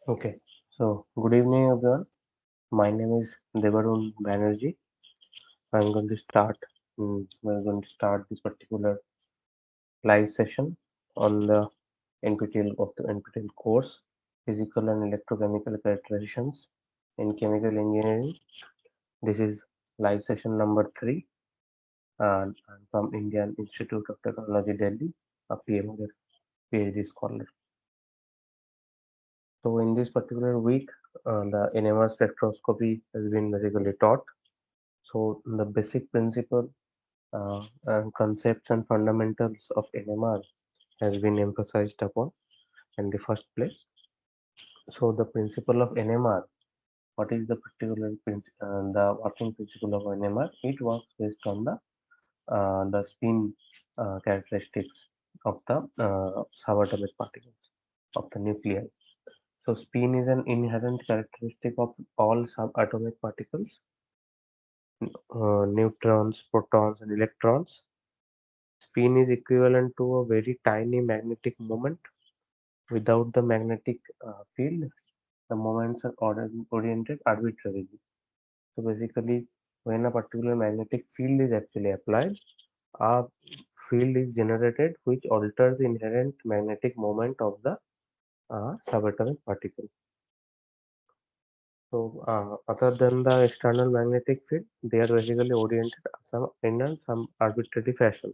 Okay, so good evening everyone. My name is Devarun Banerjee. I'm going to start. We're going to start this particular live session on the NPTEL of the NPTEL course, Physical and Electrochemical Characterizations in Chemical Engineering. This is live session number 3, and I'm from Indian Institute of Technology, Delhi, a PMRF PhD scholar. So in this particular week, the NMR spectroscopy has been basically taught. So the basic principle and concepts and fundamentals of NMR has been emphasized upon in the first place. So the principle of NMR, what is the particular the working principle of NMR? It works based on the spin characteristics of the subatomic particles of the nuclei. So spin is an inherent characteristic of all subatomic particles, neutrons, protons, and electrons. Spin is equivalent to a very tiny magnetic moment. Without the magnetic field, the moments are oriented arbitrarily. So basically, when a particular magnetic field is actually applied, a field is generated which alters the inherent magnetic moment of the subatomic particle. So other than the external magnetic field, they are basically oriented some arbitrary fashion.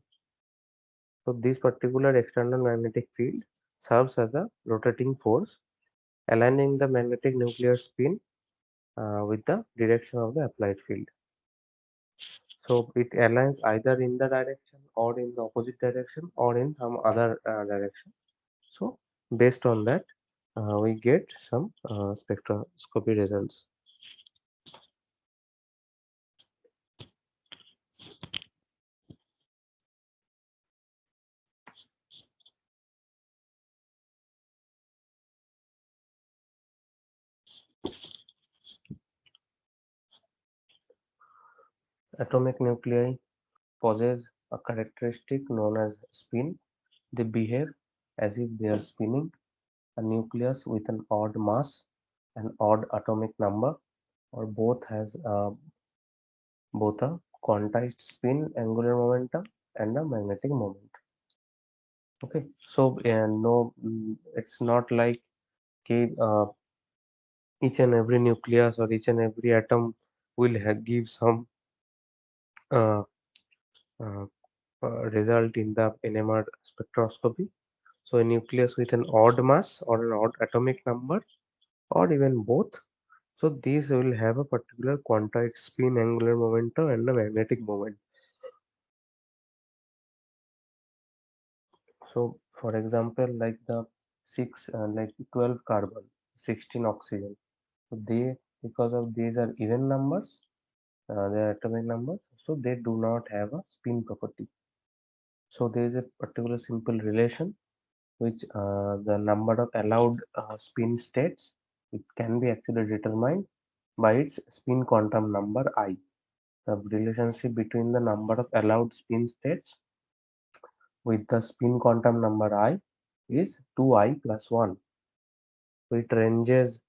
So this particular external magnetic field serves as a rotating force, aligning the magnetic nuclear spin with the direction of the applied field. So it aligns either in the direction or in the opposite direction or in some other direction. So based on that, we get some spectroscopy results. Atomic nuclei possess a characteristic known as spin. They behave as if they are spinning. A nucleus with an odd mass, an odd atomic number, or both a quantized spin angular momentum and a magnetic moment. Okay, so no, it's not like okay, each and every nucleus or each and every atom will give some uh, uh, result in the NMR spectroscopy. So a nucleus with an odd mass or an odd atomic number or even both. So these will have a particular quantized spin angular momentum and a magnetic moment. So for example, like the like 12 carbon, 16 oxygen. So they, because of these are even numbers, they are atomic numbers, so they do not have a spin property. So there is a particular simple relation which the number of allowed spin states, it can be actually determined by its spin quantum number I. The relationship between the number of allowed spin states with the spin quantum number I is 2I plus 1. So it ranges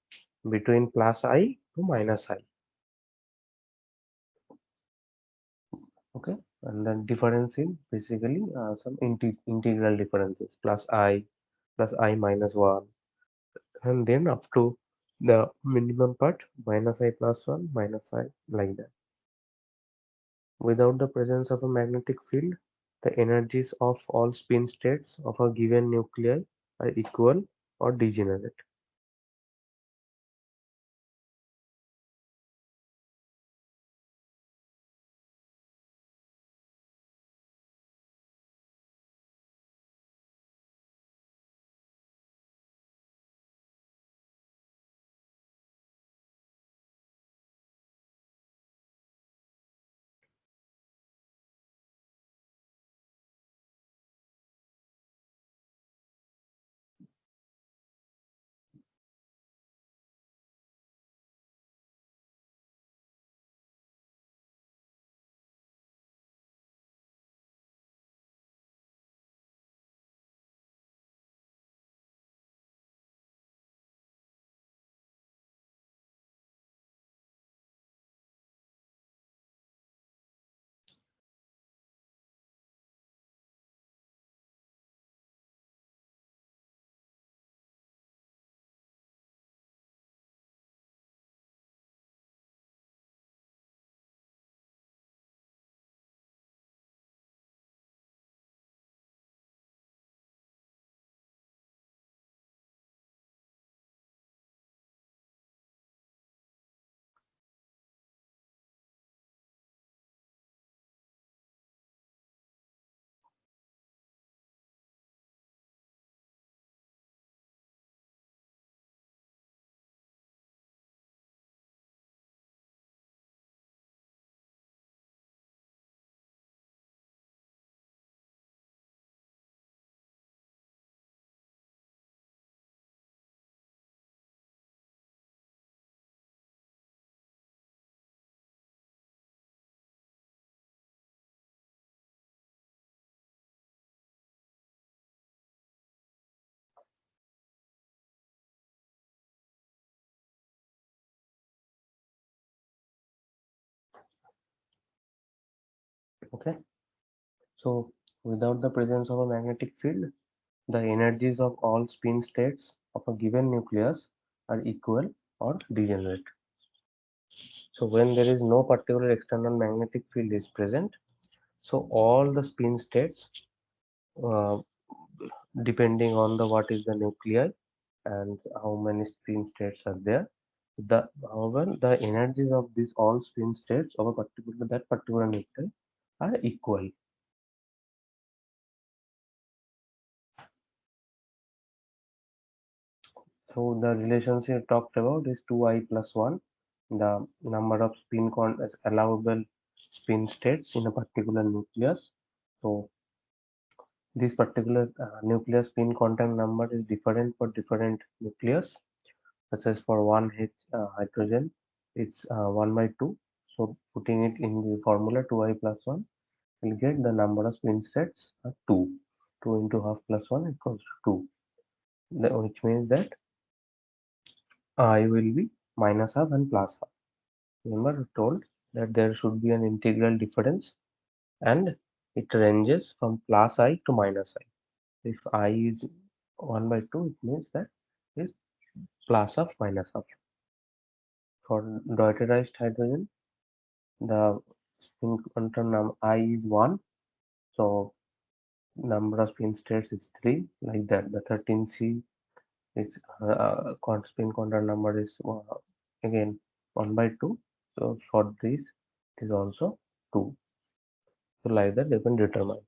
between plus I to minus I. Okay, and then difference in basically some integral differences plus I minus 1, and then up to the minimum part minus I plus 1 minus I, like that. Without the presence of a magnetic field, the energies of all spin states of a given nuclei are equal or degenerate. Okay, so without the presence of a magnetic field, the energies of all spin states of a given nucleus are equal or degenerate. So when there is no particular external magnetic field is present, so all the spin states, uh, depending on the what is the nuclei and how many spin states are there, the however the energies of these all spin states of a particular nuclei are equal. So the relationship talked about is 2I plus 1, the number of allowable spin states in a particular nucleus. So this particular nucleus spin quantum number is different for different nucleus, such as for 1H hydrogen, it's 1 by 2. So putting it in the formula 2I plus 1, we'll get the number of spin states 2. 2 into half plus 1 equals to 2, which means that I will be minus half and plus half. Remember told that there should be an integral difference and it ranges from plus I to minus I. If I is 1 by 2, it means that is plus half minus half. For deuterized hydrogen, the spin quantum I is 1, so number of spin states is 3, like that. The 13C its spin quantum number is again 1 by 2, so for this it is also 2. So like that you can determine.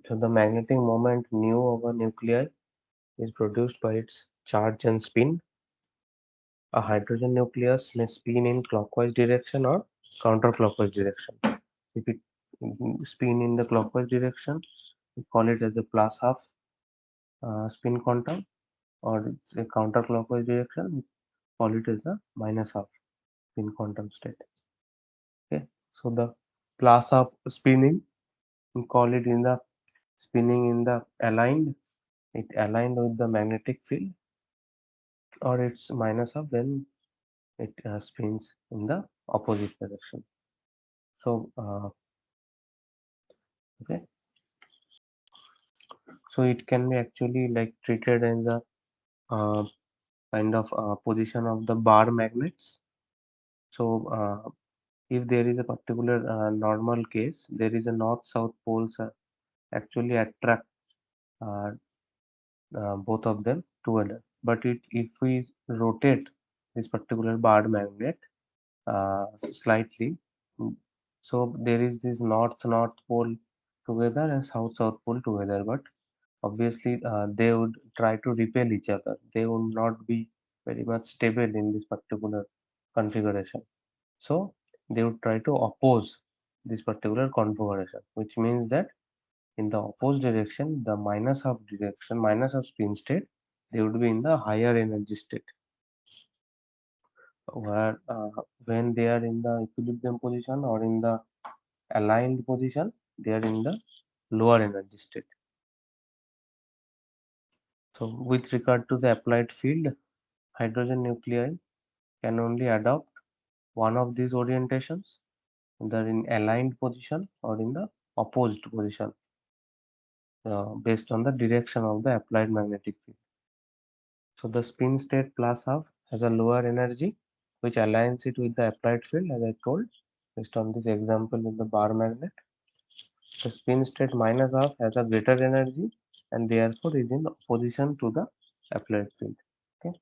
So the magnetic moment nu of a nuclei is produced by its charge and spin. A hydrogen nucleus may spin in clockwise direction or counterclockwise direction. If it spin in the clockwise direction, we call it as a plus half spin quantum, or it's a counterclockwise direction, we call it as a minus half spin quantum state. Okay, so the plus half spinning, we call it in the spinning in the aligned, it aligned with the magnetic field, or it's minus half when it spins in the opposite direction. So okay, so it can be actually like treated as a uh, kind of position of the bar magnets. So if there is a particular normal case, there is a north south poles actually attract uh, both of them together, but if we rotate this particular bar magnet slightly, mm, so there is this north pole together and south pole together, but obviously they would try to repel each other, they would not be very much stable in this particular configuration. So they would try to oppose this particular configuration, which means that in the opposite direction, the minus of spin state, they would be in the higher energy state, where when they are in the equilibrium position or in the aligned position, they are in the lower energy state. So with regard to the applied field, hydrogen nuclei can only adopt one of these orientations, either in aligned position or in the opposed position, based on the direction of the applied magnetic field. So the spin state plus half has a lower energy, which aligns it with the applied field, as I told, based on this example in the bar magnet. The spin state minus half has a greater energy and therefore is in opposition to the applied field. Okay.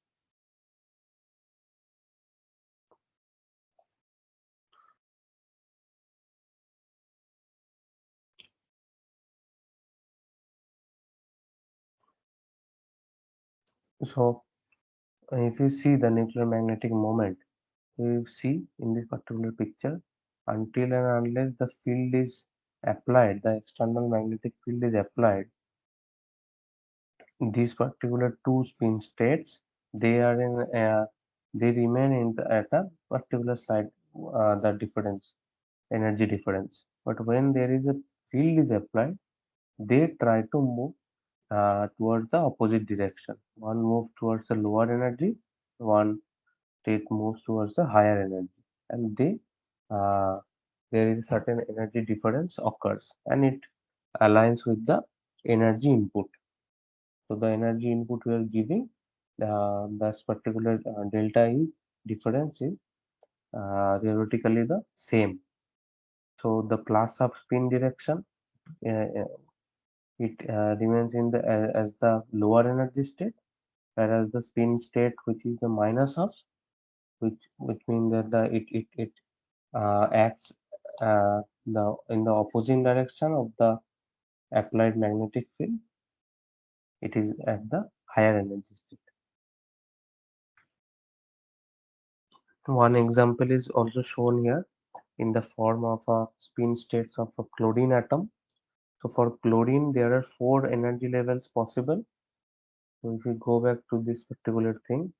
So if you see the nuclear magnetic moment, you see in this particular picture, until and unless the field is applied, the external magnetic field is applied, these particular two spin states, they are in they remain in at a particular side, the difference, energy difference. But when there is a field is applied, they try to move towards the opposite direction. One moves towards the lower energy, one state moves towards the higher energy. and there is a certain energy difference occurs, and it aligns with the energy input. So the energy input we are giving, this particular delta E difference is theoretically the same. So the plus of spin direction, it remains in the as the lower energy state, whereas the spin state, which is the minus of, which means that it acts the in the opposite direction of the applied magnetic field. It is at the higher energy state. One example is also shown here in the form of a spin states of a chlorine atom. So for chlorine, there are 4 energy levels possible. So if we go back to this particular thing,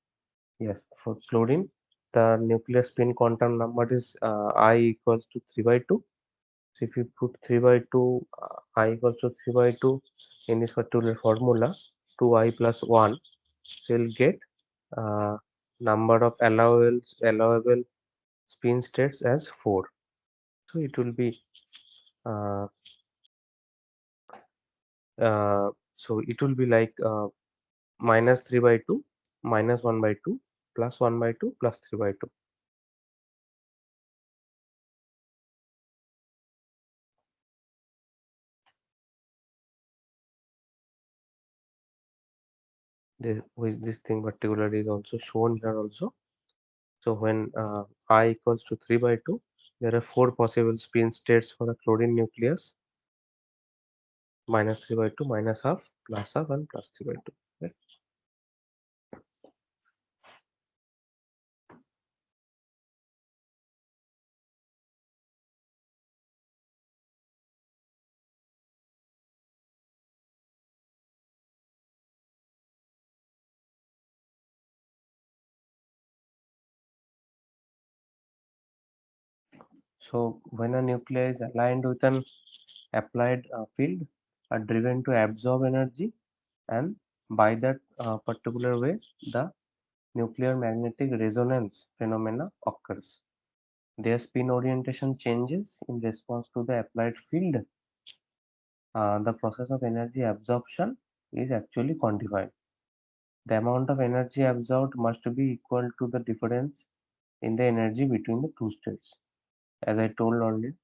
yes, for chlorine, the nuclear spin quantum number is I equals to 3 by 2. So if you put 3 by 2, I equals to 3 by 2 in this particular formula, 2I plus 1, so you'll get uh, number of allowable spin states as 4. So it will be uh, like minus 3 by 2, minus 1 by 2, plus 1 by 2, plus 3 by 2. This thing particularly is also shown here also. So when I equals to 3 by 2, there are 4 possible spin states for the chlorine nucleus: minus 3 by 2, minus half, plus half, and plus 3 by 2. Okay. So when a nuclei is aligned with an applied field, are driven to absorb energy, and by that particular way, the nuclear magnetic resonance phenomena occurs. Their spin orientation changes in response to the applied field. The process of energy absorption is actually quantified. The amount of energy absorbed must be equal to the difference in the energy between the two states. As I told earlier,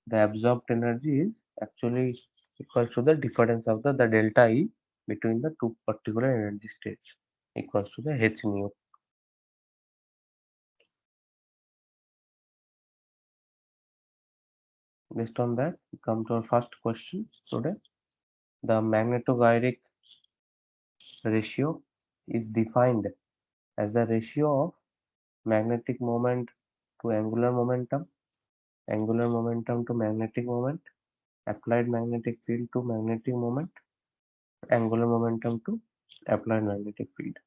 the absorbed energy is actually equal to the difference of the delta E between the two particular energy states, equals to the h nu. Based on that, we come to our first question today. The magnetogyric ratio is defined as the ratio of magnetic moment to angular momentum to magnetic moment, applied magnetic field to magnetic moment, angular momentum to applied magnetic field.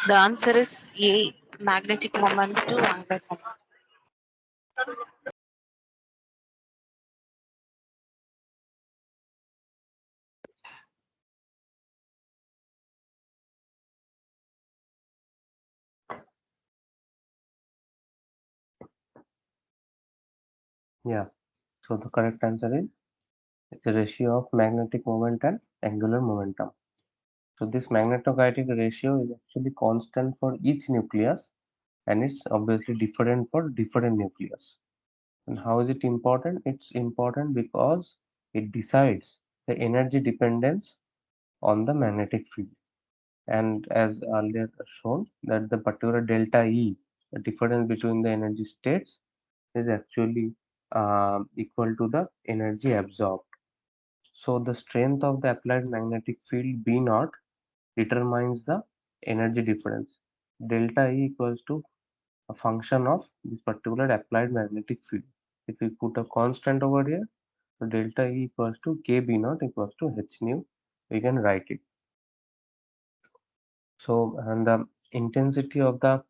The answer is A, magnetic moment to angular moment. Yeah, so the correct answer is the ratio of magnetic moment and angular momentum. So this magnetokinetic ratio is actually constant for each nucleus, and it's obviously different for different nucleus. And how is it important? It's important because it decides the energy dependence on the magnetic field. And as earlier shown, that the particular delta E, the difference between the energy states, is actually equal to the energy absorbed. So the strength of the applied magnetic field B naught determines the energy difference. Delta E equals to a function of this particular applied magnetic field. If we put a constant over here, so delta E equals to K B naught equals to H nu. We can write it. So, and the intensity of the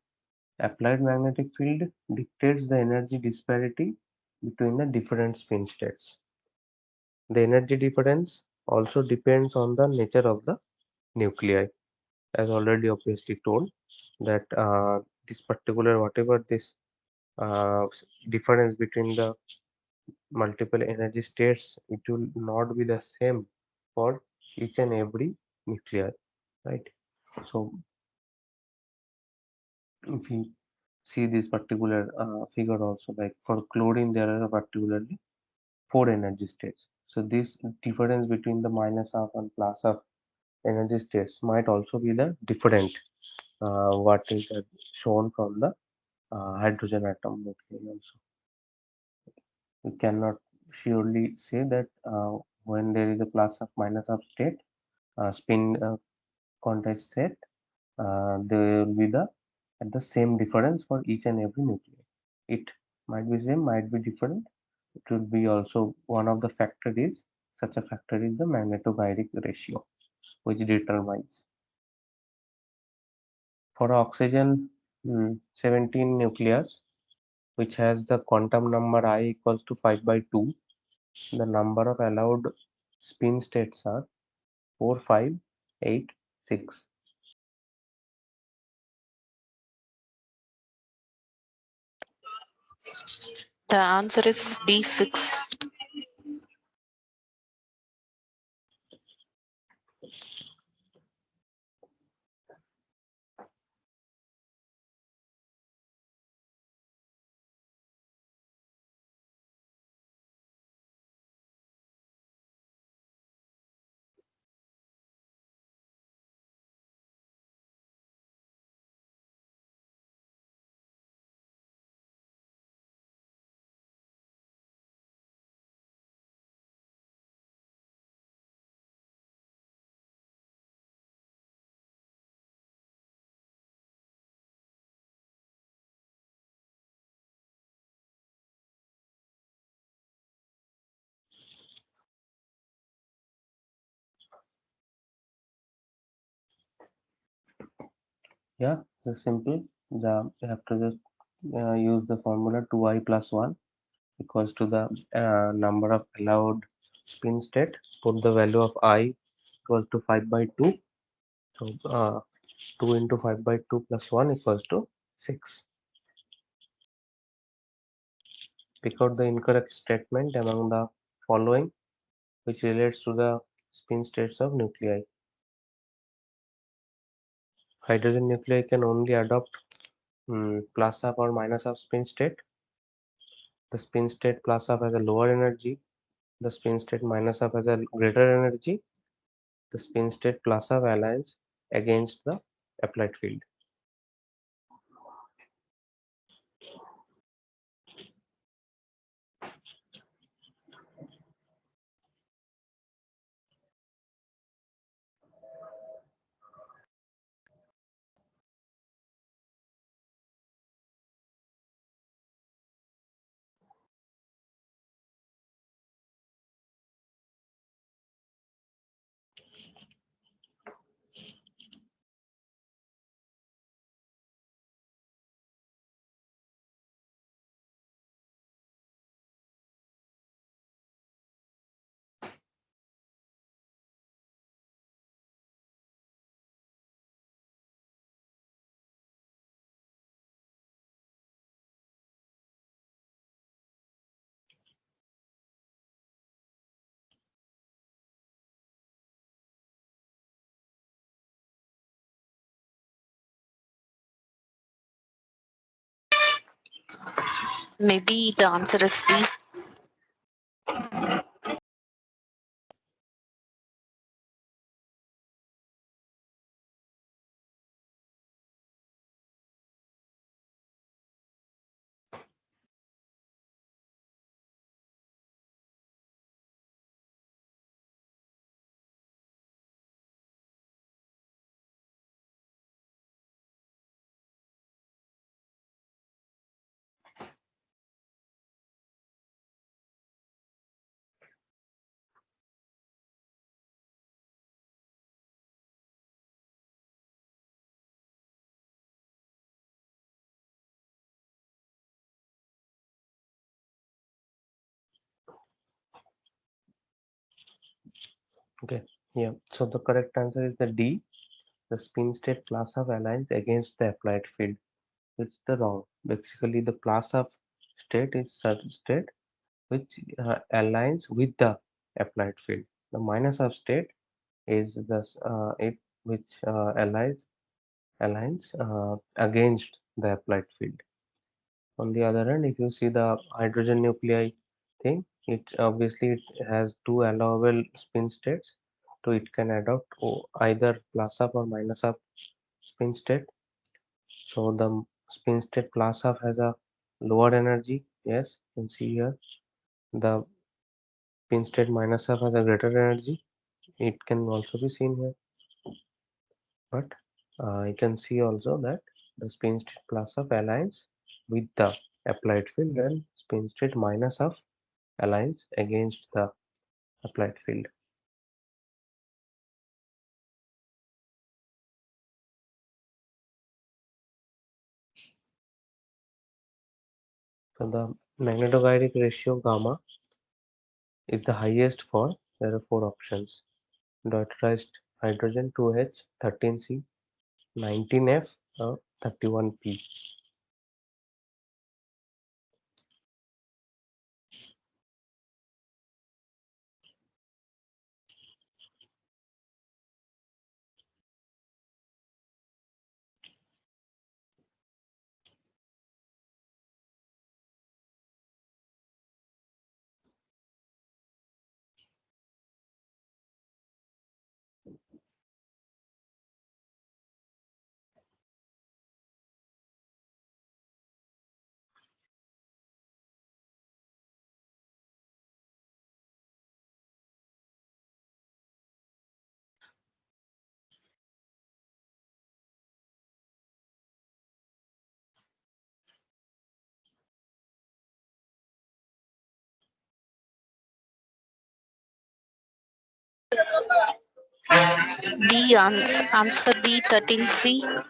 applied magnetic field dictates the energy disparity between the different spin states. The energy difference also depends on the nature of the nuclei, as already obviously told that this particular whatever this uh, difference between the multiple energy states, it will not be the same for each and every nuclei, right? So if you see this particular figure also, like for chlorine there are particularly four energy states. So this difference between the minus half and plus half energy states might also be the different what is shown from the hydrogen atom nuclei also. We cannot surely say that when there is a plus half minus half state spin contest set, there will be the at the same difference for each and every nuclei. It might be same, might be different. It would be also one of the factor is such a factor is the magnetogyric ratio, which determines for oxygen 17 nucleus, which has the quantum number I equals to 5 by 2. The number of allowed spin states are 4, 5, 8, 6. The answer is D6. Yeah, it's simple. You have to just use the formula 2I plus 1 equals to the number of allowed spin state. Put the value of I equals to 5 by 2. So 2 into 5 by 2 plus 1 equals to 6. Pick out the incorrect statement among the following which relates to the spin states of nuclei. Hydrogen nuclei can only adopt plus half or minus half spin state. The spin state plus half has a lower energy. The spin state minus half has a greater energy. The spin state plus half aligns against the applied field. Maybe the answer is D. Okay, yeah. So the correct answer is the D. The spin state plus of aligns against the applied field. It's the wrong. Basically, the plus of state is such state which aligns with the applied field. The minus of state is the it which aligns against the applied field. On the other hand, if you see the hydrogen nuclei thing, it obviously it has two allowable spin states, so it can adopt either plus up or minus up spin state. So the spin state plus up has a lower energy. Yes, you can see here. The spin state minus up has a greater energy. It can also be seen here, but you can see also that the spin state plus up aligns with the applied field and spin state minus of aligns against the applied field. So the magnetogyric ratio gamma is the highest for there are four options: deuterized hydrogen 2H, 13C, 19F, or 31P. B, answer B, 13C.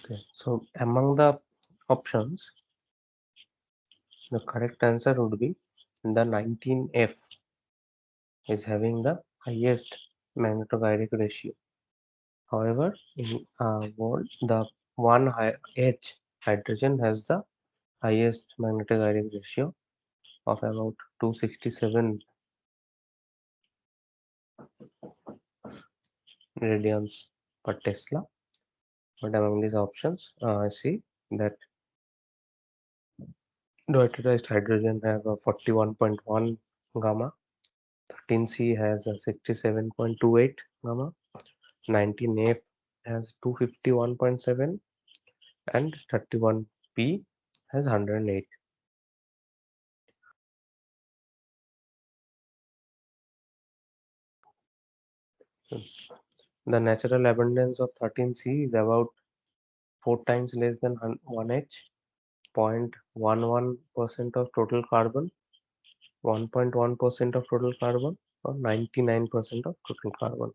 Okay, so among the options, the correct answer would be the 19F is having the highest magnetogyric ratio. However, in world, the H hydrogen has the highest magnetogyric ratio of about 267 radians per Tesla. But among these options, I see that deuterized hydrogen have a 41.1 gamma, 13C has a 67.28 gamma, 19F has 251.7, and 31P has 108. The natural abundance of 13C is about 4 times less than 1H, 0.11% of total carbon, 1.1% of total carbon, or 99% of total carbon.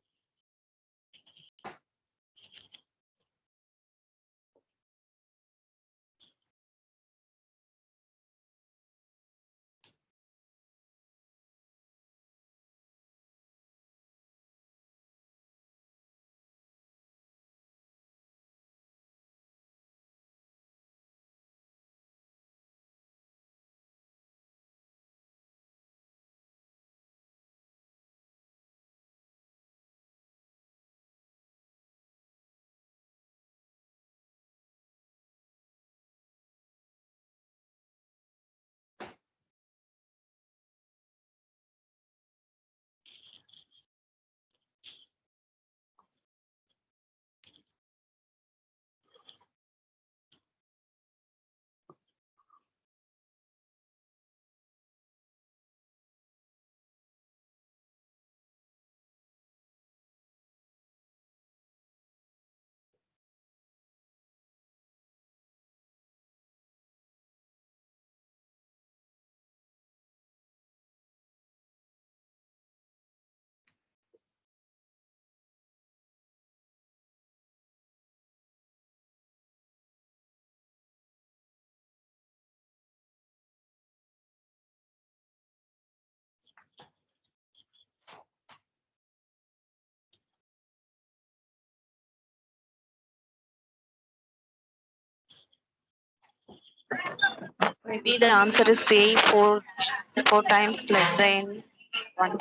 Maybe the answer is C, four times less than one.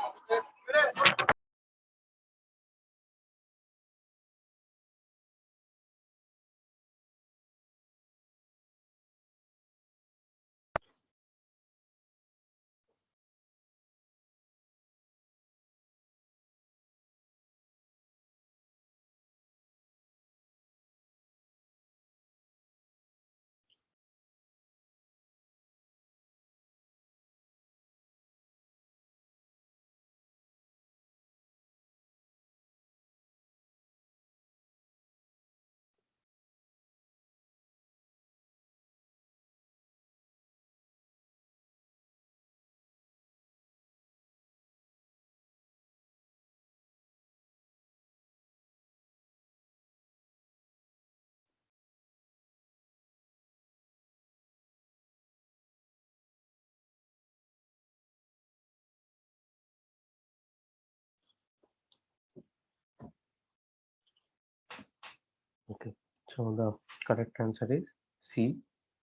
Okay, so the correct answer is C,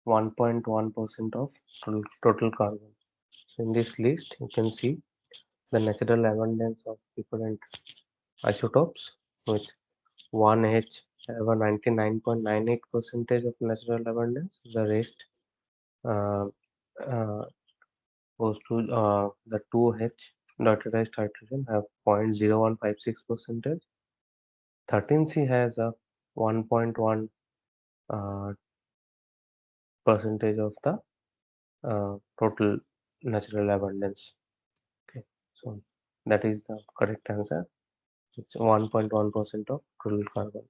1.1% of total carbon. So in this list, you can see the natural abundance of different isotopes with 1H have a 99.98 percentage of natural abundance. The rest uh, uh, goes to the 2H deuterized hydrogen have 0.0156 percentage. 13C has a 1.1 uh, percentage of the total natural abundance. Okay, so that is the correct answer. It's 1.1% of total carbon.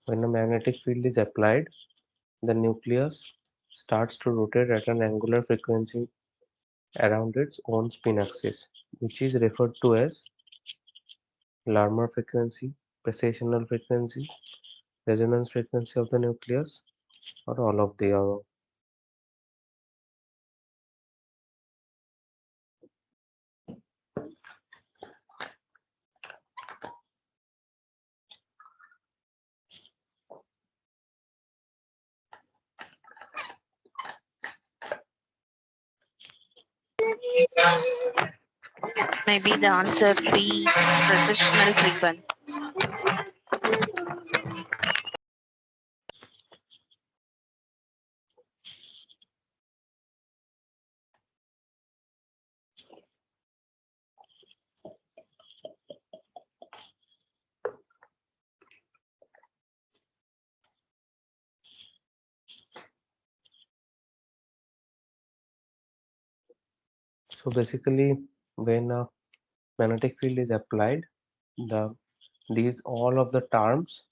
When a magnetic field is applied, the nucleus starts to rotate at an angular frequency around its own spin axis, which is referred to as Larmor frequency, precessional frequency, resonance frequency of the nucleus, or all of the above. Maybe the answer B, precessional frequency. So basically, when a magnetic field is applied, the these all of the terms,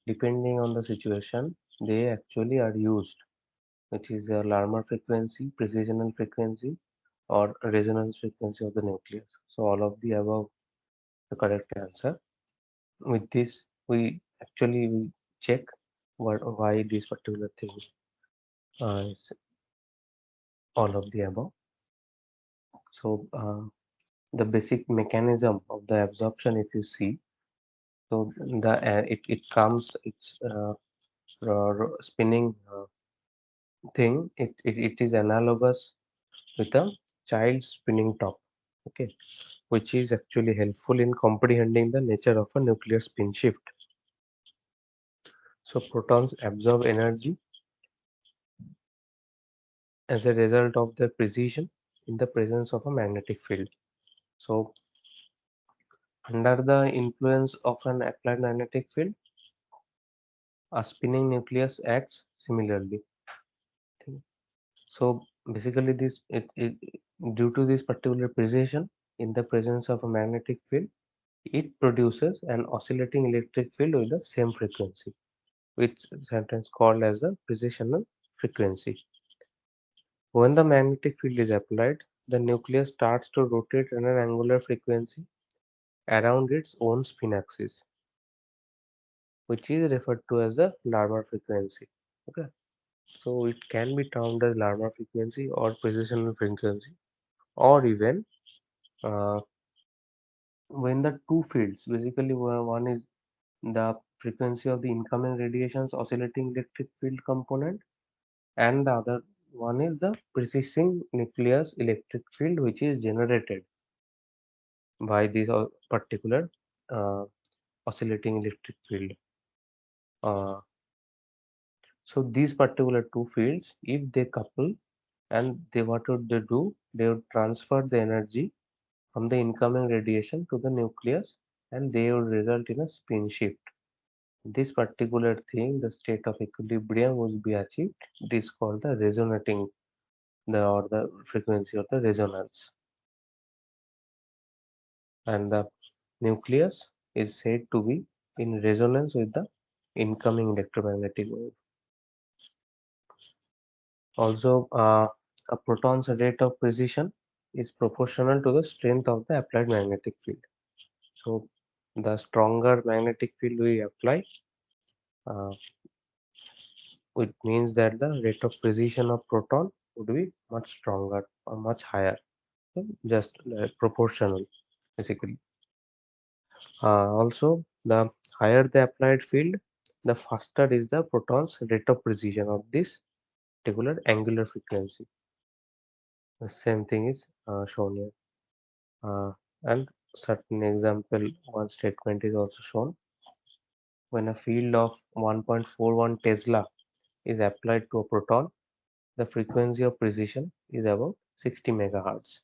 depending on the situation, they actually are used, which is a Larmor frequency, precessional frequency, or resonance frequency of the nucleus. So all of the above the correct answer. With this, we check why this particular thing is all of the above. So the basic mechanism of the absorption, if you see, so it comes, it's spinning thing. It is analogous with a child spinning top. Okay, which is actually helpful in comprehending the nature of a nuclear spin shift. So protons absorb energy as a result of their precision in the presence of a magnetic field. So under the influence of an applied magnetic field, a spinning nucleus acts similarly. So basically, due to this particular precision in the presence of a magnetic field, it produces an oscillating electric field with the same frequency, which is sometimes called as the precessional frequency. When the magnetic field is applied, the nucleus starts to rotate at an angular frequency around its own spin axis, which is referred to as the Larmor frequency. Okay, so it can be termed as Larmor frequency or precessional frequency, or even uh, when the two fields, basically one is the frequency of the incoming radiations oscillating electric field component, and the other one is the precessing nucleus electric field which is generated by this particular uh, oscillating electric field. Uh, so these particular two fields, if they couple, and they what would they do? They would transfer the energy from the incoming radiation to the nucleus, and they would result in a spin shift. This particular thing, the state of equilibrium will be achieved. This is called the resonating, the or the frequency of the resonance, and the nucleus is said to be in resonance with the incoming electromagnetic wave. Also, a proton's rate of precession is proportional to the strength of the applied magnetic field. So, the stronger magnetic field we apply, uh, it means that the rate of precession of proton would be much stronger or much higher. So just proportional, basically. Also, the higher the applied field, the faster is the proton's rate of precession of this particular angular frequency. The same thing is shown here. And certain example, one statement is also shown. When a field of 1.41 Tesla is applied to a proton, the frequency of precession is about 60 megahertz.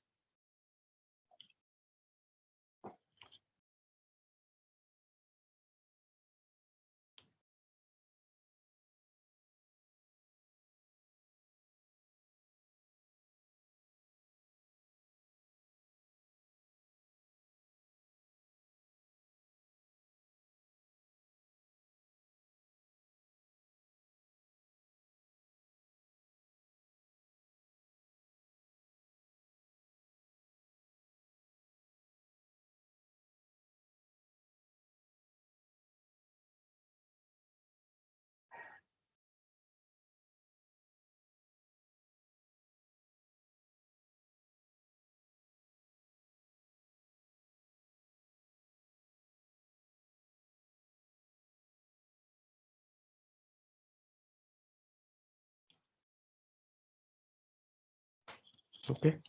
Okay.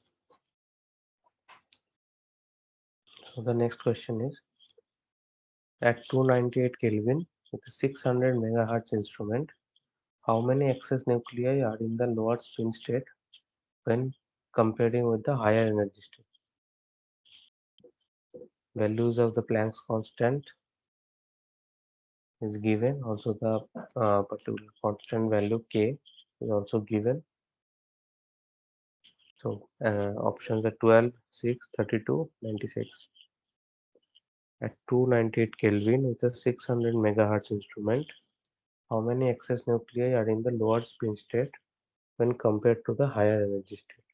So the next question is, at 298 Kelvin with a 600 megahertz instrument, how many excess nuclei are in the lower spin state when comparing with the higher energy state? Values of the Planck's constant is given. Also, the particular constant value K is also given. So, options are 12, 6, 32, 96. At 298 Kelvin with a 600 megahertz instrument, how many excess nuclei are in the lower spin state when compared to the higher energy state?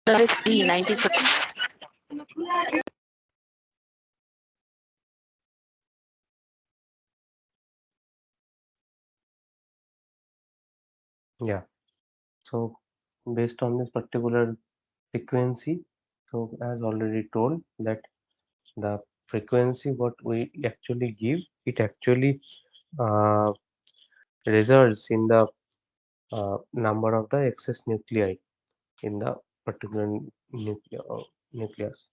That is D 96. Yeah. So, based on this particular frequency, so as already told that the frequency what we actually give, it actually uh, results in the number of the excess nuclei in the particular nucleus.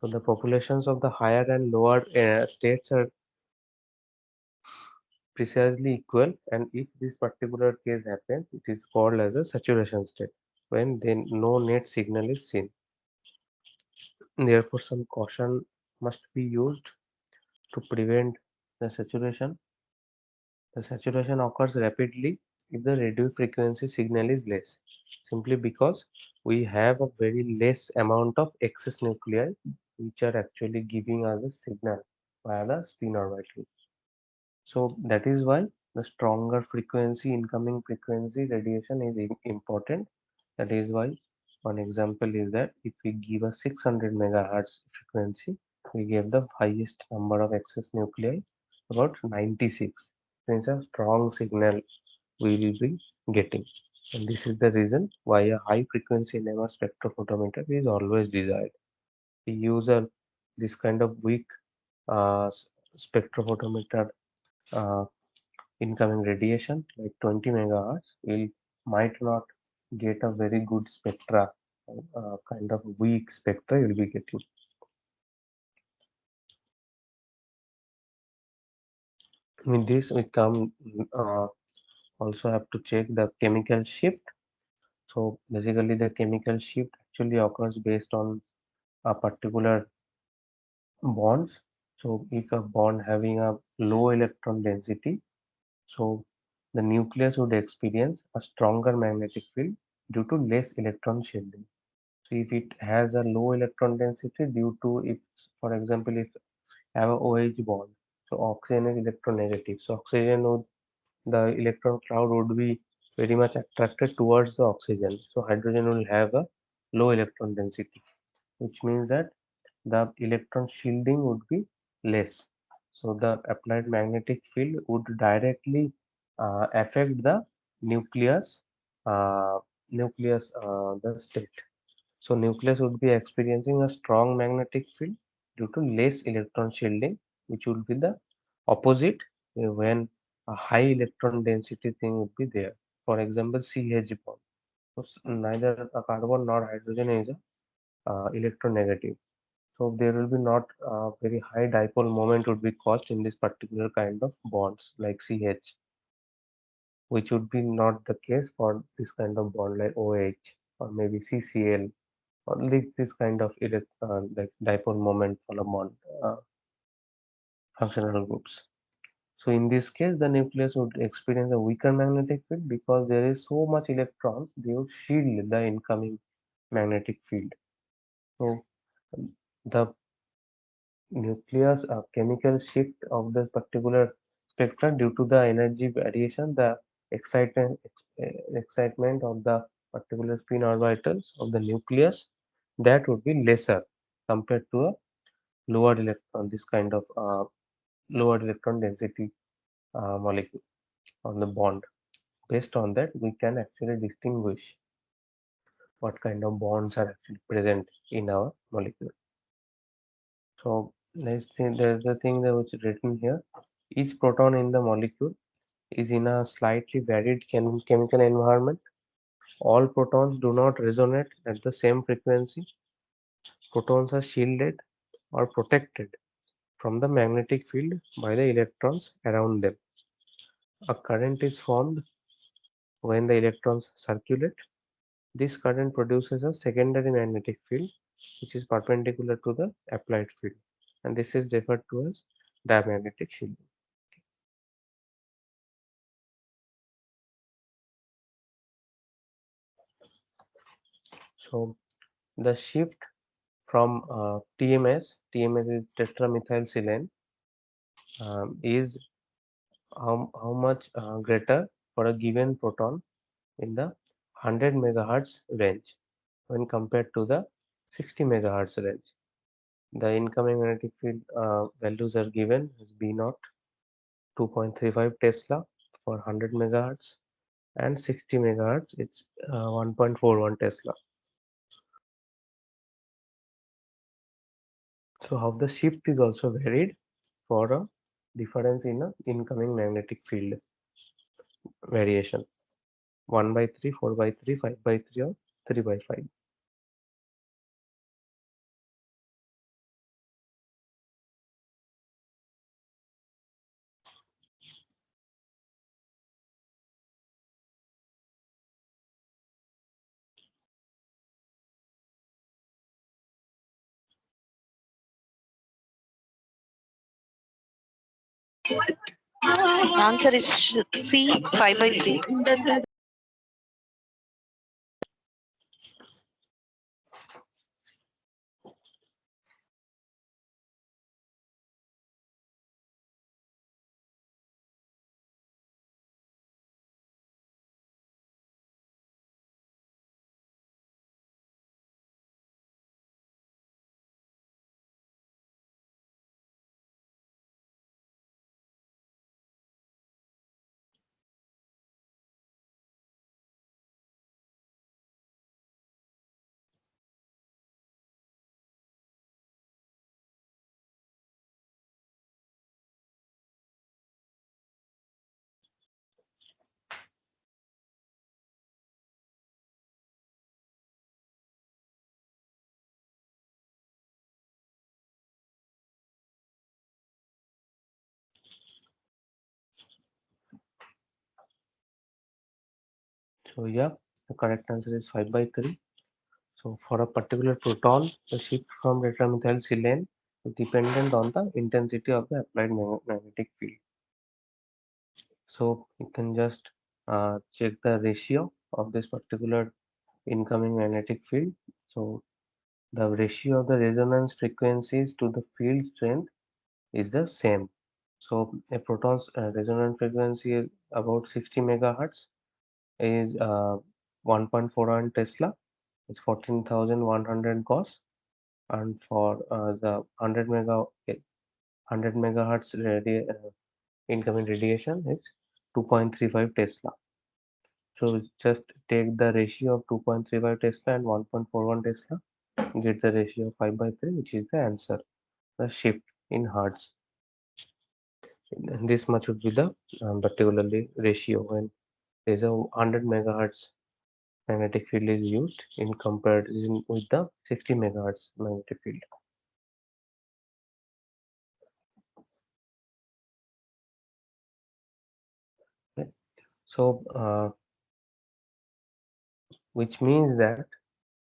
So the populations of the higher and lower states are precisely equal, and if this particular case happens, it is called as a saturation state when then no net signal is seen. Therefore, some caution must be used to prevent the saturation. The saturation occurs rapidly if the radio frequency signal is less, simply because we have a very less amount of excess nuclei which are actually giving us a signal via the spin orbital. So that is why the stronger frequency, incoming frequency radiation is important. That is why one example is that if we give a 600 megahertz frequency, we give the highest number of excess nuclei, about 96. Means a strong signal we will be getting. And this is the reason why a high frequency NMR spectrophotometer is always desired. We use this kind of weak spectrophotometer uh, incoming radiation like 20 megahertz will might not get a very good spectra, kind of weak spectra you'll be getting. With this we come, uh, also have to check the chemical shift. So basically the chemical shift actually occurs based on a particular bonds. So if a bond having a low electron density, so the nucleus would experience a stronger magnetic field due to less electron shielding. So if it has a low electron density due to, if for example if have a OH bond, so oxygen is electronegative. So oxygen would, the electron cloud would be very much attracted towards the oxygen. So hydrogen will have a low electron density, which means that the electron shielding would be less. So the applied magnetic field would directly affect the nucleus, uh, the state. So nucleus would be experiencing a strong magnetic field due to less electron shielding, which would be the opposite when a high electron density thing would be there. For example, CH bond. So neither a carbon nor hydrogen is a electronegative. So there will be not very high dipole moment would be caused in this particular kind of bonds like CH, which would be not the case for this kind of bond like OH or maybe CCl or like this kind of like dipole moment for a bond functional groups. So in this case, the nucleus would experience a weaker magnetic field because there is so much electrons, they would shield the incoming magnetic field. So the nucleus chemical shift of the particular spectra due to the energy variation, the excitement of the particular spin orbitals of the nucleus, that would be lesser compared to a lower electron, this kind of lower electron density molecule on the bond. Based on that, we can actually distinguish what kind of bonds are actually present in our molecule. So let's see, there's the thing that was written here. Each proton in the molecule is in a slightly varied chemical environment. All protons do not resonate at the same frequency. Protons are shielded or protected from the magnetic field by the electrons around them. A current is formed when the electrons circulate. This current produces a secondary magnetic field which is perpendicular to the applied field, and this is referred to as diamagnetic shielding. So the shift from TMS is tetramethylsilane, is how much greater for a given proton in the 100 megahertz range when compared to the 60 megahertz range. The incoming magnetic field values are given as B naught 2.35 Tesla for 100 megahertz and 60 megahertz it's 1.41 Tesla. So how the shift is also varied for a difference in a incoming magnetic field variation 1 by 3, 4 by 3, 5 by 3 or 3 by 5. Answer is C, 5 by 3. So yeah, the correct answer is 5 by 3. So for a particular proton, the shift from tetramethylsilane is dependent on the intensity of the applied magnetic field. So you can just check the ratio of this particular incoming magnetic field. So the ratio of the resonance frequencies to the field strength is the same. So a proton's resonance frequency is about 60 megahertz is 1.41 Tesla. It's 14,100 Gauss, and for the 100 megahertz incoming radiation, it's 2.35 Tesla. So just take the ratio of 2.35 Tesla and 1.41 Tesla, get the ratio of 5 by 3, which is the answer. The shift in hertz. And this much would be the particularly ratio when there's a 100 megahertz magnetic field is used in comparison with the 60 megahertz magnetic field. Okay. So, which means that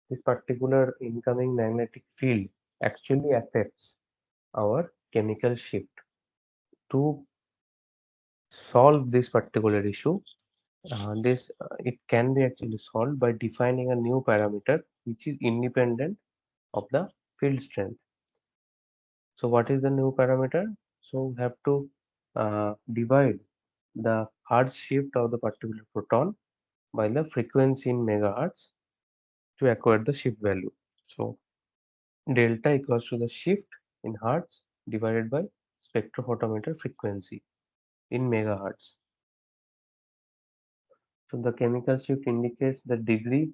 this particular incoming magnetic field actually affects our chemical shift. To solve this particular issue, this it can be actually solved by defining a new parameter which is independent of the field strength. So what is the new parameter? So we have to divide the hertz shift of the particular proton by the frequency in megahertz to acquire the shift value. So delta equals to the shift in hertz divided by spectrophotometer frequency in megahertz. So the chemical shift indicates the degree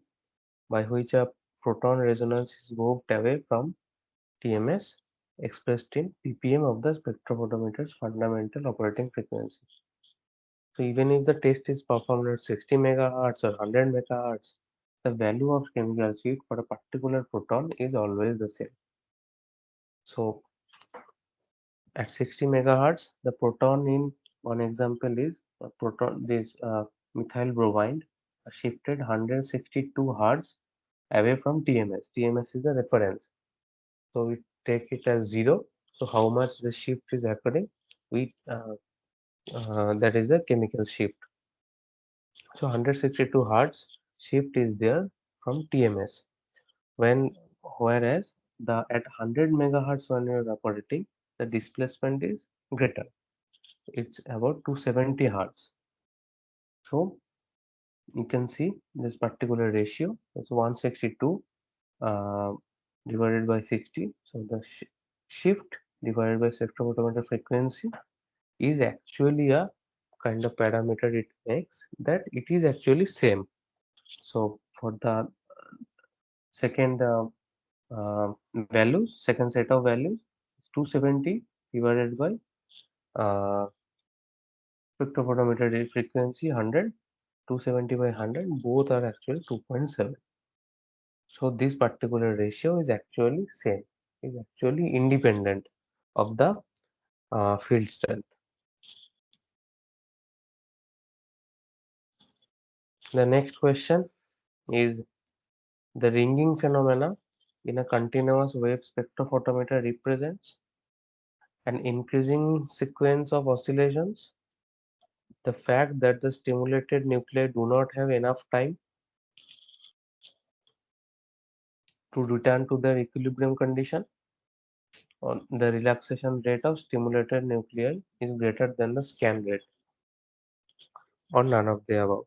by which a proton resonance is moved away from TMS, expressed in ppm of the spectrophotometer's fundamental operating frequency. So even if the test is performed at 60 megahertz or 100 megahertz, the value of chemical shift for a particular proton is always the same. So at 60 megahertz, the proton in one example is proton this methyl bromide shifted 162 hertz away from TMS. TMS is the reference. So we take it as 0. So how much the shift is happening? We that is the chemical shift. So 162 hertz shift is there from TMS. When whereas the at 100 megahertz when you are operating, the displacement is greater. It's about 270 hertz. So you can see this particular ratio is 162 uh, divided by 60. So the shift divided by spectrophotometer frequency is actually a kind of parameter it makes that it is actually same. So for the second values, second set of values, 270 divided by uh, spectrophotometer frequency 100, 270 by 100, both are actually 2.7. So this particular ratio is actually same, is actually independent of the field strength. The next question is the ringing phenomena in a continuous wave spectrophotometer represents an increasing sequence of oscillations. The fact that the stimulated nuclei do not have enough time to return to their equilibrium condition, or the relaxation rate of stimulated nuclei is greater than the scan rate, or none of the above.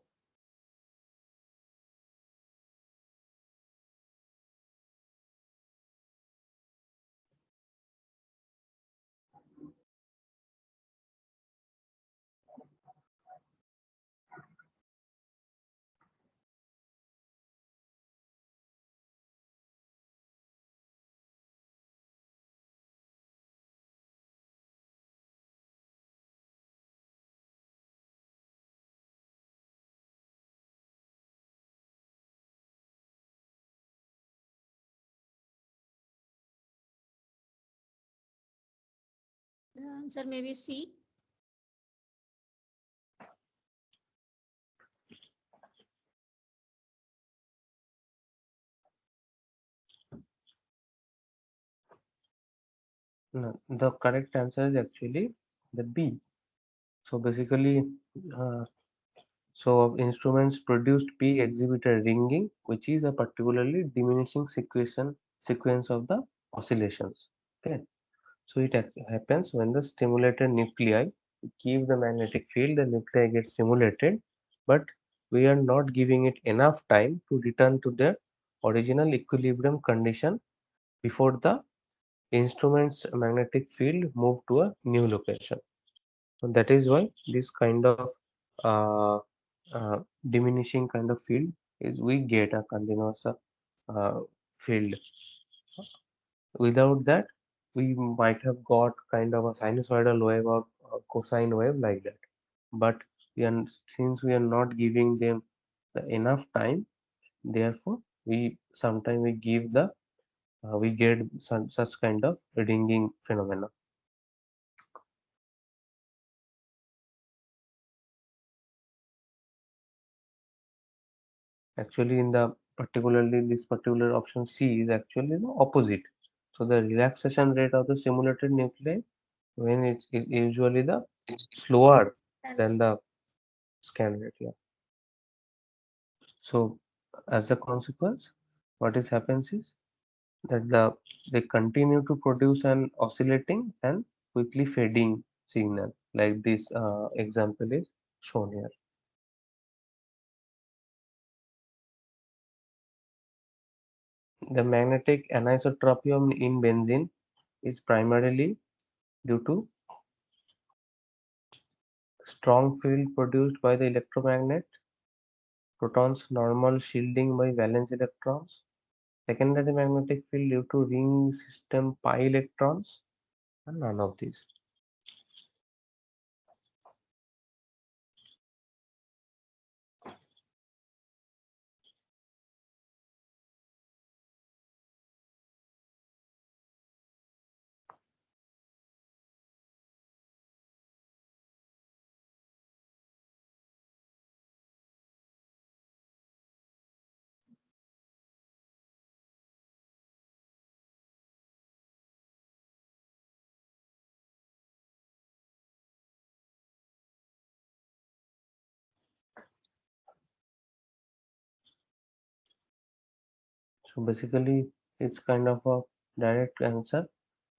The answer may be C. No, the correct answer is actually the B. So basically, uh, so instruments produced P exhibited ringing, which is a particularly diminishing sequence of the oscillations. Okay, so it happens when the stimulated nuclei give the magnetic field, the nuclei get stimulated, but we are not giving it enough time to return to their original equilibrium condition before the instrument's magnetic field move to a new location. So that is why this kind of uh, diminishing kind of field is we get a continuous uh, field. Without that, we might have got kind of a sinusoidal wave or a cosine wave like that. But since we are not giving them enough time, therefore we sometimes we give the we get such kind of ringing phenomena. Actually, in the particularly this particular option C is actually the opposite. So the relaxation rate of the simulated nuclei when it is usually the slower than the scan rate. Yeah. So as a consequence, what is happens is that they continue to produce an oscillating and quickly fading signal like this example is shown here. The magnetic anisotropy in benzene is primarily due to strong field produced by the electromagnet, protons normal shielding by valence electrons, secondary magnetic field due to ring system pi electrons, and none of these. So basically, it's kind of a direct answer.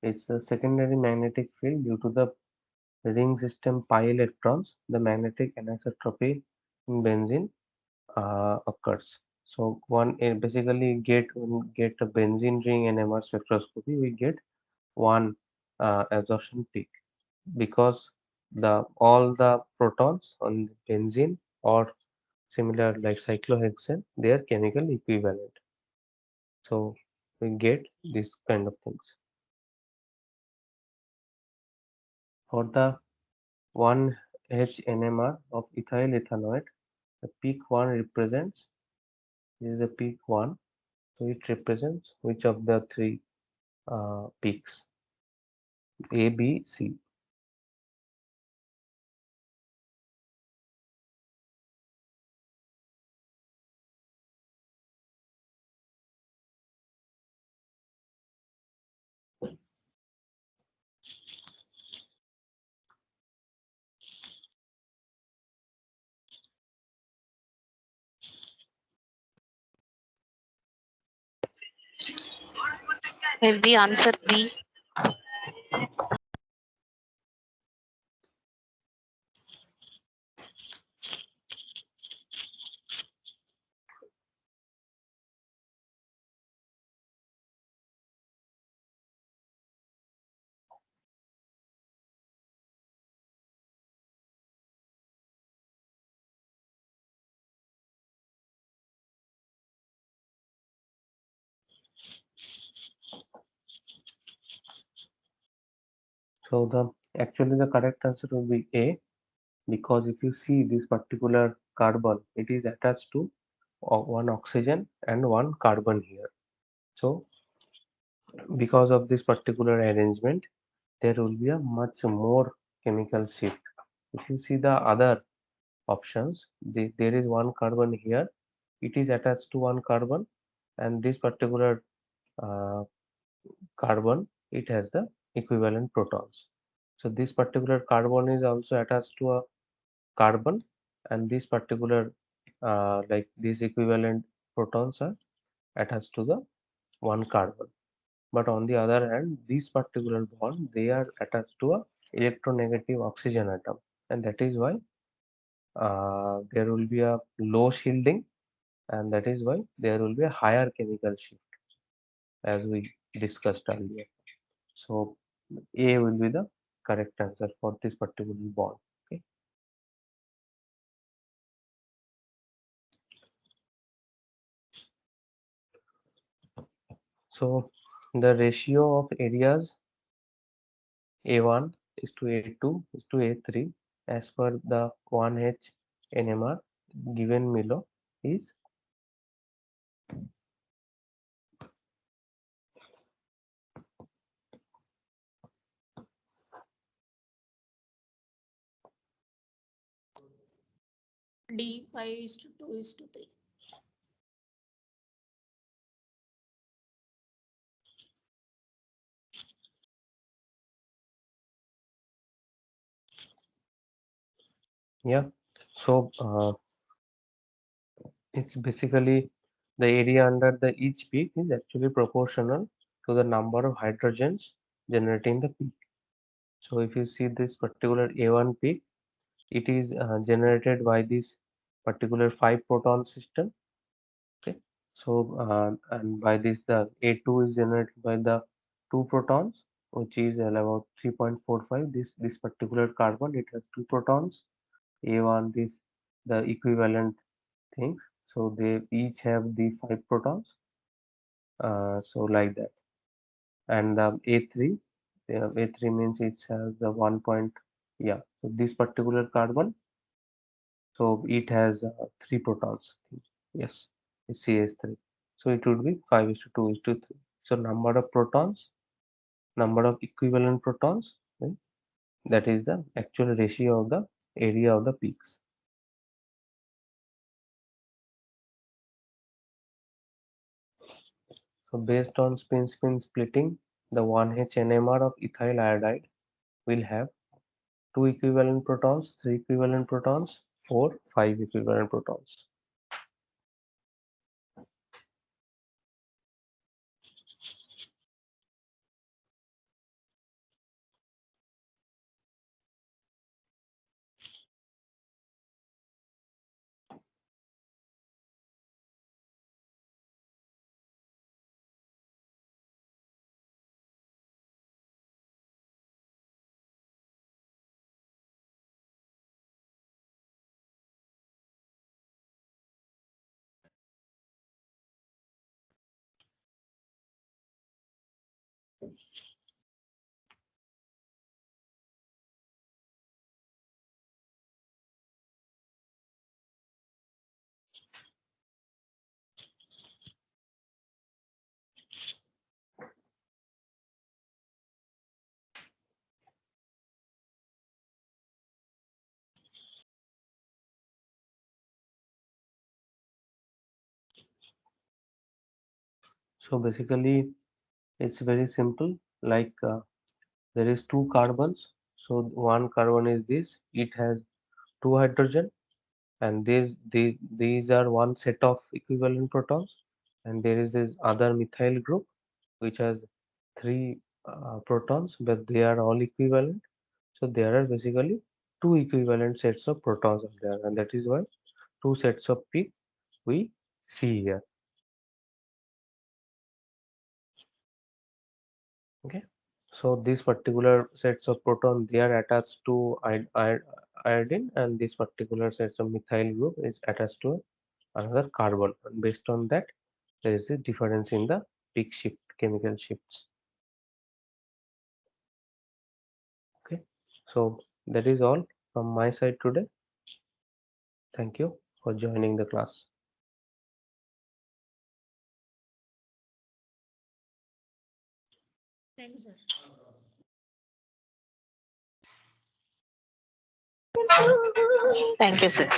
It's a secondary magnetic field due to the ring system pi electrons. The magnetic anisotropy in benzene occurs. So one basically get a benzene ring NMR spectroscopy. We get one absorption peak because the all the protons on benzene or similar like cyclohexane they are chemical equivalent. So we get this kind of things. For the 1H NMR of ethyl ethanoate, the peak 1 represents this is the peak 1. So it represents which of the three peaks A, B, C. Will be answer B. So the actually the correct answer will be A because if you see this particular carbon, it is attached to one oxygen and one carbon here. So because of this particular arrangement, there will be a much more chemical shift. If you see the other options, there is one carbon here, it is attached to one carbon, and this particular uh, carbon, it has the equivalent protons. So this particular carbon is also attached to a carbon, and this particular like these equivalent protons are attached to the one carbon. But on the other hand, these particular bond, they are attached to a electronegative oxygen atom, and that is why there will be a low shielding, and that is why there will be a higher chemical shift, as we discussed earlier. So A will be the correct answer for this particular bond. Okay. So the ratio of areas A1 is to A2 is to A3 as per the 1H NMR given below is D 5:2:3. yeah. So it's basically the area under the each peak is actually proportional to the number of hydrogens generating the peak. So if you see this particular A1 peak, it is generated by this particular 5 proton system. Okay. So and by this the A2 is generated by the 2 protons, which is about 3.45. This particular carbon, it has 2 protons. A1 this the equivalent things. So they each have the 5 protons. So like that. And A3, A3 means it has the 1 point. Yeah. So this particular carbon, so it has 3 protons. Yes, it's CH3. So it would be 5:2:3. So number of protons, number of equivalent protons, right? That is the actual ratio of the area of the peaks. So based on spin-spin splitting, the 1H NMR of ethyl iodide will have 2 equivalent protons, 3 equivalent protons, 4, 5 equivalent protons. So basically, it's very simple. Like there is 2 carbons. So one carbon is this. It has 2 hydrogen, and these are one set of equivalent protons. And there is this other methyl group which has 3 protons, but they are all equivalent. So there are basically 2 equivalent sets of protons are there, and that is why 2 sets of peak we see here. Okay. So these particular sets of proton, they are attached to iodine, and this particular sets of methyl group is attached to another carbon. And based on that, there is a difference in the peak shift, chemical shifts. Okay. So that is all from my side today. Thank you for joining the class. Thank you, sir. Thank you, sir.